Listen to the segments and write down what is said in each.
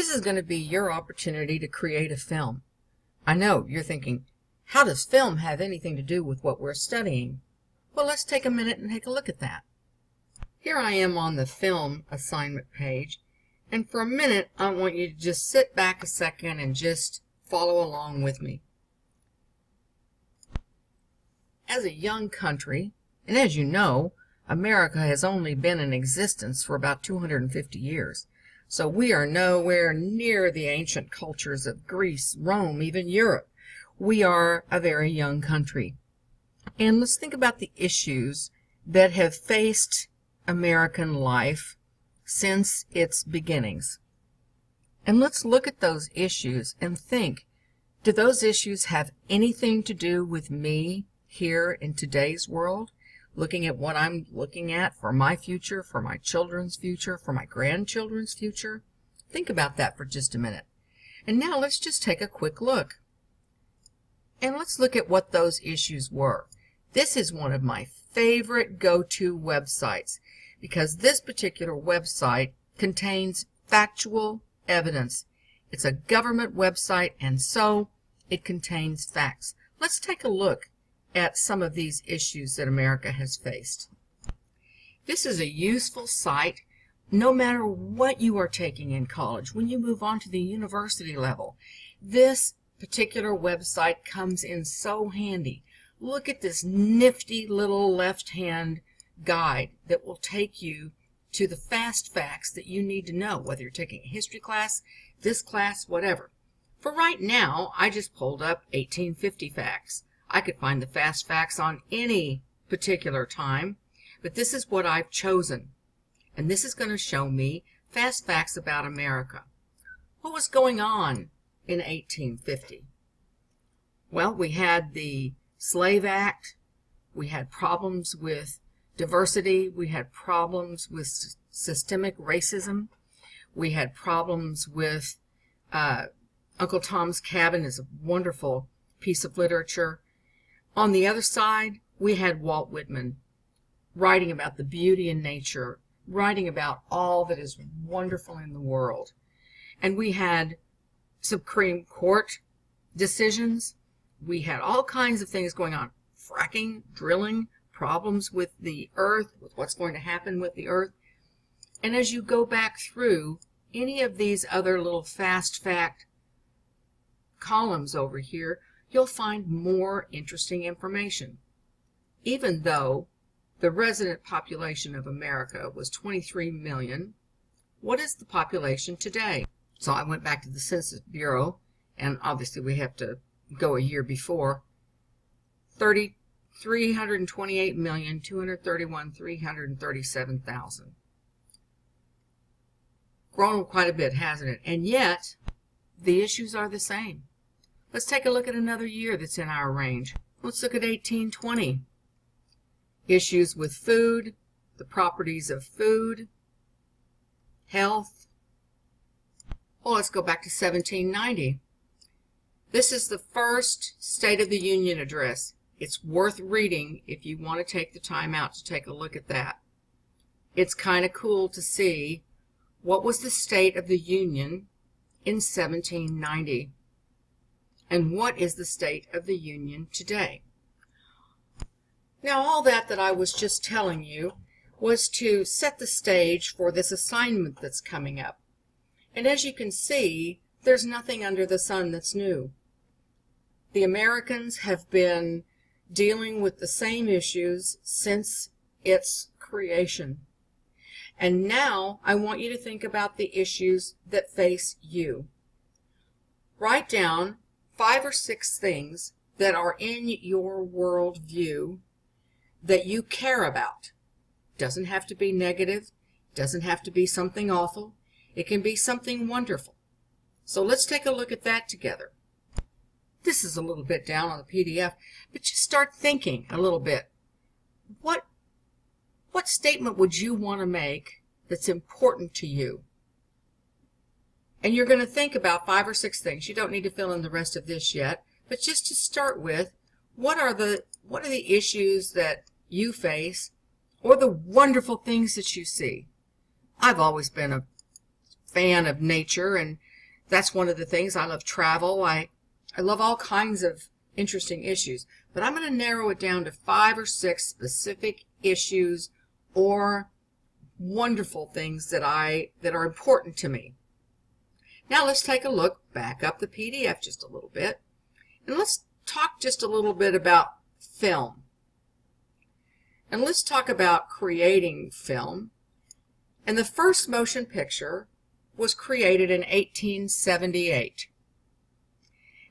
This is going to be your opportunity to create a film. I know you're thinking, how does film have anything to do with what we're studying? Well, let's take a minute and take a look at that. Here I am on the film assignment page, and for a minute I want you to just sit back a second and just follow along with me. As a young country, and as you know, America has only been in existence for about 250 years. So we are nowhere near the ancient cultures of Greece, Rome, even Europe. We are a very young country. And let's think about the issues that have faced American life since its beginnings. And let's look at those issues and think, do those issues have anything to do with me here in today's world? Looking at what I'm looking at for my future, for my children's future, for my grandchildren's future? Think about that for just a minute. And now let's just take a quick look. And let's look at what those issues were. This is one of my favorite go-to websites because this particular website contains factual evidence. It's a government website, and so it contains facts. Let's take a look at some of these issues that America has faced. This is a useful site no matter what you are taking in college. When you move on to the university level, this particular website comes in so handy. Look at this nifty little left-hand guide that will take you to the fast facts that you need to know, whether you're taking a history class, this class, whatever. For right now, I just pulled up 1850 facts. I could find the fast facts on any particular time, but this is what I've chosen. And this is going to show me fast facts about America. What was going on in 1850? Well, we had the Slave Act. We had problems with diversity. We had problems with systemic racism. We had problems with Uncle Tom's Cabin is a wonderful piece of literature. On the other side, we had Walt Whitman writing about the beauty in nature, writing about all that is wonderful in the world. And we had Supreme Court decisions. We had all kinds of things going on. Fracking, drilling, problems with the earth, with what's going to happen with the earth. And as you go back through any of these other little fast fact columns over here, you'll find more interesting information. Even though the resident population of America was 23 million, what is the population today? So I went back to the Census Bureau, and obviously we have to go a year before. 328,231,337,000. Grown quite a bit, hasn't it? And yet, the issues are the same. Let's take a look at another year that's in our range. Let's look at 1820. Issues with food, the properties of food, health. Well, let's go back to 1790. This is the first State of the Union address. It's worth reading if you want to take the time out to take a look at that. It's kind of cool to see what was the State of the Union in 1790. And what is the State of the Union today? Now, all that I was just telling you was to set the stage for this assignment that's coming up. And as you can see, there's nothing under the sun that's new. The Americans have been dealing with the same issues since its creation. And now I want you to think about the issues that face you. Write down 5 or 6 things that are in your world view that you care about. Doesn't have to be negative, doesn't have to be something awful. It can be something wonderful. So let's take a look at that together. This is a little bit down on the PDF, but just start thinking a little bit. What statement would you want to make that's important to you? And you're going to think about 5 or 6 things. You don't need to fill in the rest of this yet, but just to start with, what are the issues that you face, or the wonderful things that you see? I've always been a fan of nature, and That's one of the things. I love travel. I love all kinds of interesting issues. But I'm going to narrow it down to 5 or 6 specific issues or wonderful things that are important to me. Now let's take a look, back up the PDF just a little bit, and let's talk just a little bit about film. And let's talk about creating film. And the first motion picture was created in 1878.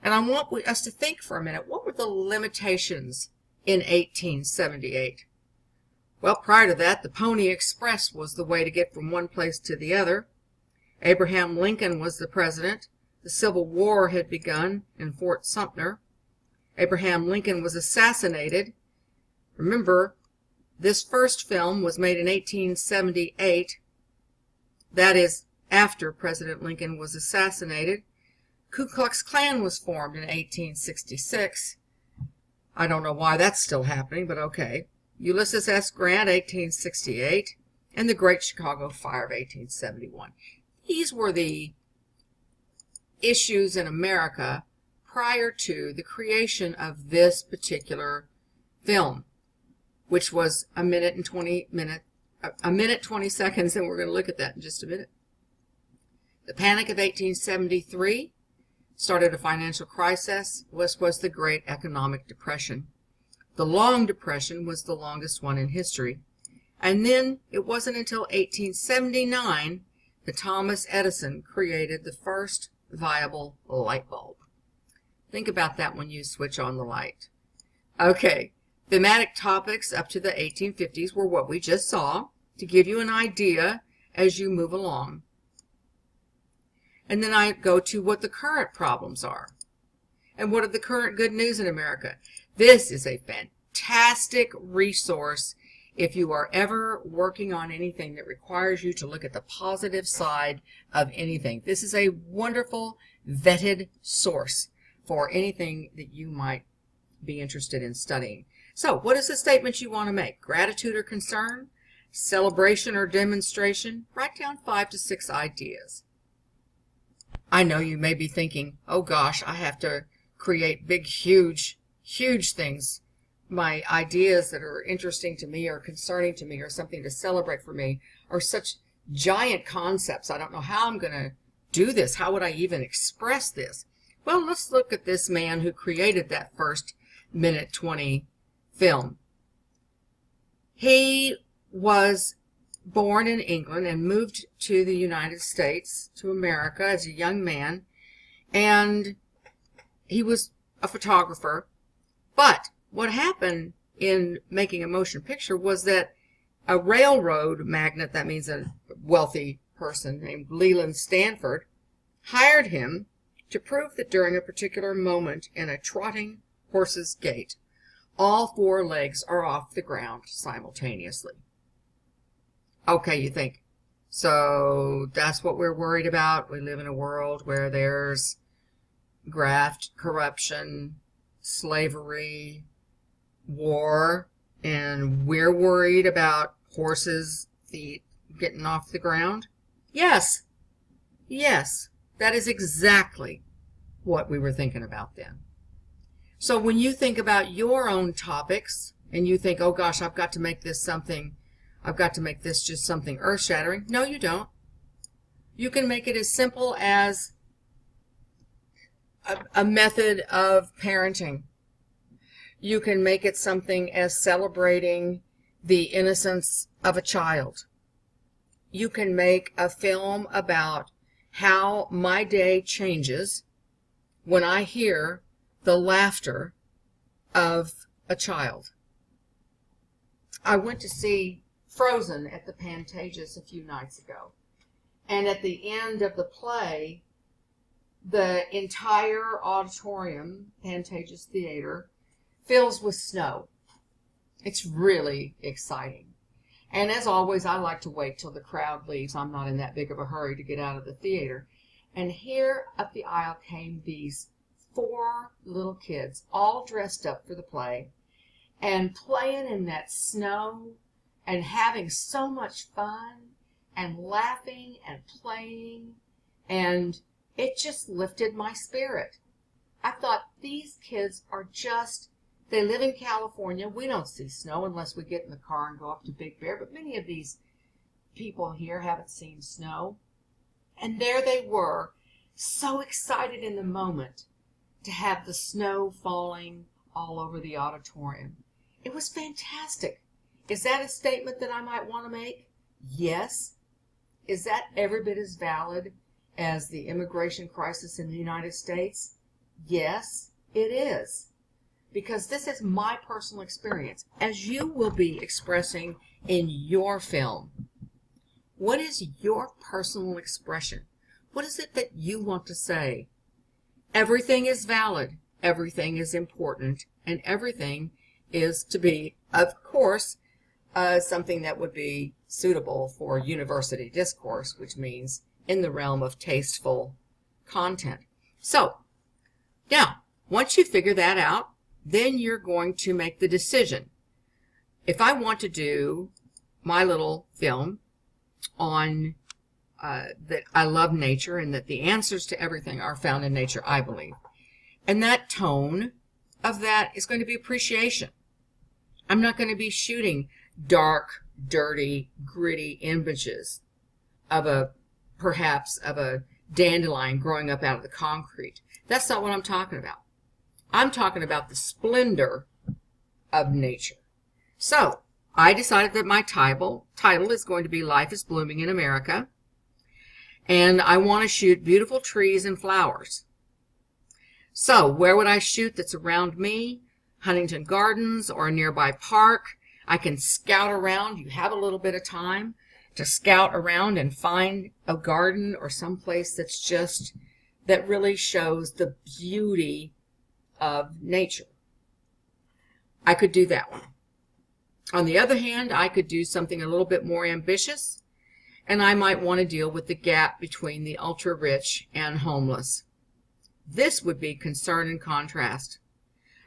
And I want us to think for a minute, what were the limitations in 1878? Well, prior to that, the Pony Express was the way to get from one place to the other. Abraham Lincoln was the president. The Civil War had begun in Fort Sumter. Abraham Lincoln was assassinated. Remember, this first film was made in 1878. That is after President Lincoln was assassinated. Ku Klux Klan was formed in 1866. I don't know why that's still happening, but okay. Ulysses S. Grant, 1868, and the Great Chicago Fire of 1871. These were the issues in America prior to the creation of this particular film, which was a minute 20 seconds, and we're going to look at that in just a minute. The Panic of 1873 started a financial crisis, which was the Great Economic Depression. The Long Depression was the longest one in history. And then it wasn't until 1879 that Thomas Edison created the first viable light bulb. Think about that when you switch on the light. Okay, thematic topics up to the 1850s were what we just saw, to give you an idea as you move along. And then I go to what the current problems are. And what are the current good news in America? This is a fantastic resource if you are ever working on anything that requires you to look at the positive side of anything. This is a wonderful, vetted source for anything that you might be interested in studying. So, what is the statement you want to make? Gratitude or concern? Celebration or demonstration? Write down 5 to 6 ideas. I know you may be thinking, oh gosh, I have to create big, huge things. My ideas that are interesting to me or concerning to me or something to celebrate for me are such giant concepts. I don't know how I'm going to do this. How would I even express this? Well, let's look at this man who created that first minute 20 film. He was born in England and moved to the United States, to America, as a young man, and he was a photographer. But what happened in making a motion picture was that a railroad magnate, that means a wealthy person named Leland Stanford, hired him to prove that during a particular moment in a trotting horse's gait, all 4 legs are off the ground simultaneously. Okay, you think, so that's what we're worried about? We live in a world where there's graft, corruption, slavery, war, and we're worried about horses' feet getting off the ground? Yes, that is exactly what we were thinking about then. So when you think about your own topics, and you think, oh gosh, I've got to make this just something earth-shattering. No, you don't. You can make it as simple as a method of parenting. You can make it something as celebrating the innocence of a child. You can make a film about how my day changes when I hear the laughter of a child. I went to see Frozen at the Pantages a few nights ago. And at the end of the play, the entire auditorium, Pantages Theater, fills with snow. It's really exciting. And as always, I like to wait till the crowd leaves. I'm not in that big of a hurry to get out of the theater. And here up the aisle came these 4 little kids, all dressed up for the play, and playing in that snow, and having so much fun, and laughing and playing, and it just lifted my spirit. I thought, these kids are just, they live in California. We don't see snow unless we get in the car and go up to Big Bear, but many of these people here haven't seen snow. And there they were, so excited in the moment to have the snow falling all over the auditorium. It was fantastic. Is that a statement that I might want to make? Yes. Is that every bit as valid as the immigration crisis in the United States? Yes, it is. Because this is my personal experience, as you will be expressing in your film. What is your personal expression? What is it that you want to say? Everything is valid, everything is important, and everything is to be, of course, something that would be suitable for university discourse, which means in the realm of tasteful content. So, now, once you figure that out, then you're going to make the decision. If I want to do my little film on that I love nature and that the answers to everything are found in nature, I believe. And that tone of that is going to be appreciation. I'm not going to be shooting dark, dirty, gritty images of perhaps of a dandelion growing up out of the concrete. That's not what I'm talking about. I'm talking about the splendor of nature. So, I decided that my title is going to be Life is Blooming in America. And I want to shoot beautiful trees and flowers. So, where would I shoot that's around me? Huntington Gardens or a nearby park. I can scout around. You have a little bit of time to scout around and find a garden or someplace that's just, that really shows the beauty of nature. I could do that one. On the other hand, I could do something a little bit more ambitious, and I might want to deal with the gap between the ultra-rich and homeless. This would be concern and contrast.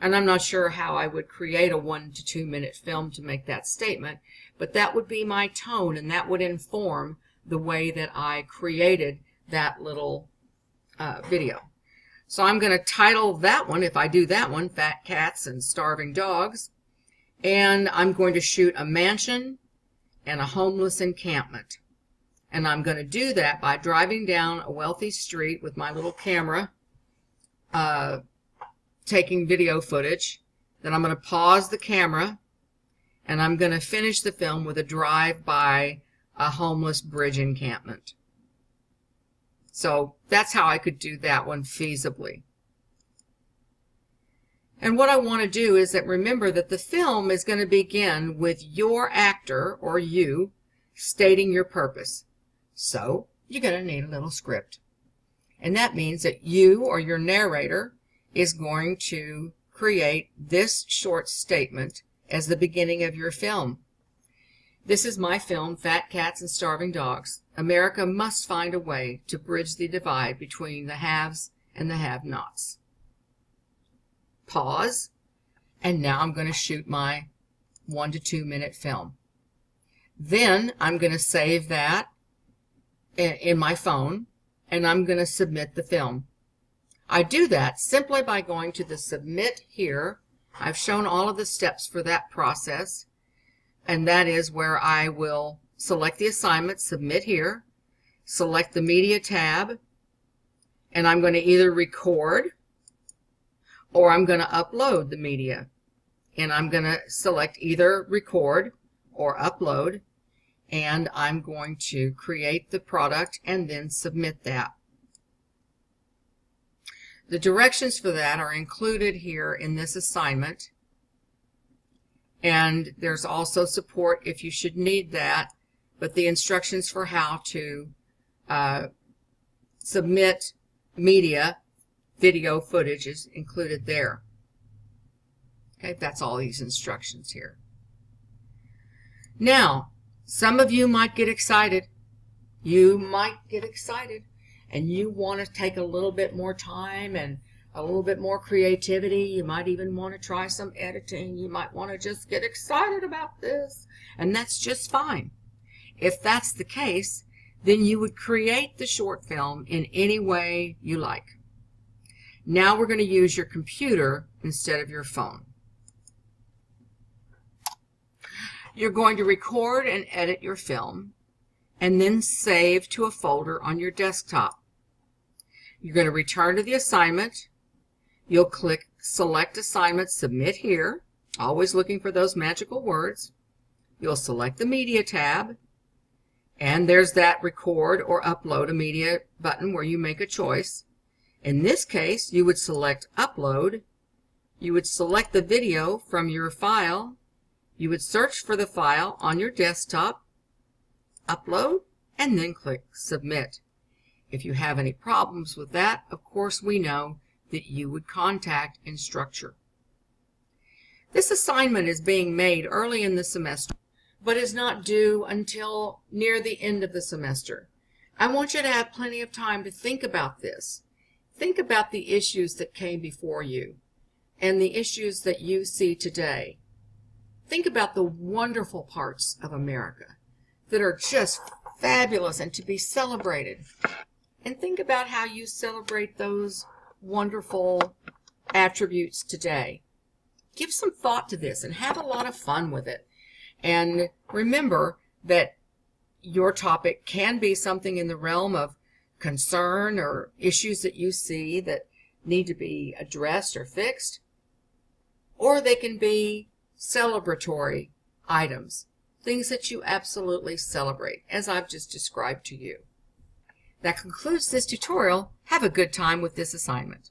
And I'm not sure how I would create a 1 to 2 minute film to make that statement, but that would be my tone, and that would inform the way that I created that little video. So I'm going to title that one, if I do that one, Fat Cats and Starving Dogs. And I'm going to shoot a mansion and a homeless encampment. And I'm going to do that by driving down a wealthy street with my little camera, taking video footage. Then I'm going to pause the camera, and I'm going to finish the film with a drive by a homeless bridge encampment. So that's how I could do that one feasibly. And what I want to do is that remember that the film is going to begin with your actor, or you, stating your purpose. So you're going to need a little script. And that means that you or your narrator is going to create this short statement as the beginning of your film. This is my film, Fat Cats and Starving Dogs. America must find a way to bridge the divide between the haves and the have-nots. Pause, and now I'm going to shoot my 1 to 2 minute film. Then I'm going to save that in my phone, and I'm going to submit the film. I do that simply by going to the Submit here. I've shown all of the steps for that process, and that is where I will select the assignment, Submit here, select the Media tab, and I'm going to either record or I'm going to upload the media. And I'm going to select either record or upload, and I'm going to create the product and then submit that. The directions for that are included here in this assignment, and there's also support if you should need that, but the instructions for how to submit media, video footage is included there. Okay, that's all these instructions here. Now, some of you might get excited. You might get excited, and you want to take a little bit more time and a little bit more creativity. You might even want to try some editing. You might want to just get excited about this, and that's just fine. If that's the case, then you would create the short film in any way you like. Now we're going to use your computer instead of your phone. You're going to record and edit your film and then save to a folder on your desktop. You're going to return to the assignment. You'll click Select Assignment, Submit Here, always looking for those magical words. You'll select the Media tab, and there's that Record or Upload a Media button where you make a choice. In this case, you would select Upload. You would select the video from your file. You would search for the file on your desktop, upload, and then click Submit. If you have any problems with that, of course we know that you would contact Instructure. This assignment is being made early in the semester, but is not due until near the end of the semester. I want you to have plenty of time to think about this. Think about the issues that came before you and the issues that you see today. Think about the wonderful parts of America that are just fabulous and to be celebrated. And think about how you celebrate those wonderful attributes today. Give some thought to this and have a lot of fun with it. And remember that your topic can be something in the realm of concern or issues that you see that need to be addressed or fixed, or they can be celebratory items, things that you absolutely celebrate, as I've just described to you. That concludes this tutorial. Have a good time with this assignment.